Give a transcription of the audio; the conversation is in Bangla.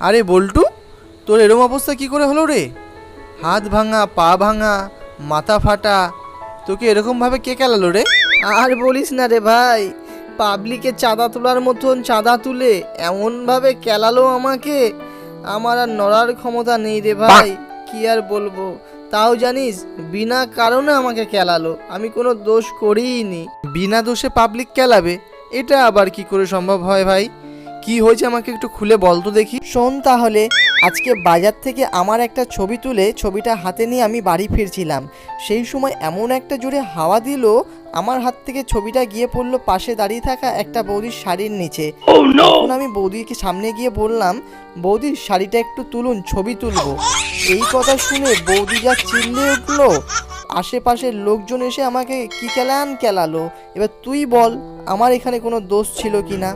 আরে বল্টু, তোর এরম অবস্থা কি করে হলো রে? হাত ভাঙা, পা ভাঙা, মাথা ফাটা, তোকে এরকমভাবে কে কেলালো রে? আর বলিস না রে ভাই, পাবলিকে চাঁদা তোলার মতন চাঁদা তুলে এমনভাবে কেলালো আমাকে, আমার আর নড়ার ক্ষমতা নেই রে ভাই। কি আর বলবো, তাও জানিস বিনা কারণে আমাকে কেলালো, আমি কোনো দোষ করিনি। বিনা দোষে পাবলিক কেলাবে? এটা আবার কি করে সম্ভব হয় ভাই? কি হয়েছে আমাকে একটু খুলে বল তো দেখি। শোন তাহলে, আজকে বাজার থেকে আমার একটা ছবি তুলে ছবিটা হাতে নিয়ে আমি বাড়ি ফিরছিলাম। সেই সময় এমন একটা জোরে হাওয়া দিল, আমার হাত থেকে ছবিটা গিয়ে পড়লো পাশে দাঁড়িয়ে থাকা একটা বৌদির শাড়ির নিচে। তখন আমি বৌদিকে সামনে গিয়ে বললাম, বৌদি শাড়িটা একটু তুলুন, ছবি তুলবো। এই কথা শুনে বৌদি যা চিল্লে উঠলো, আশেপাশের লোকজন এসে আমাকে কি কেলানো। এবার তুই বল, আমার এখানে কোনো দোষ ছিল কি না?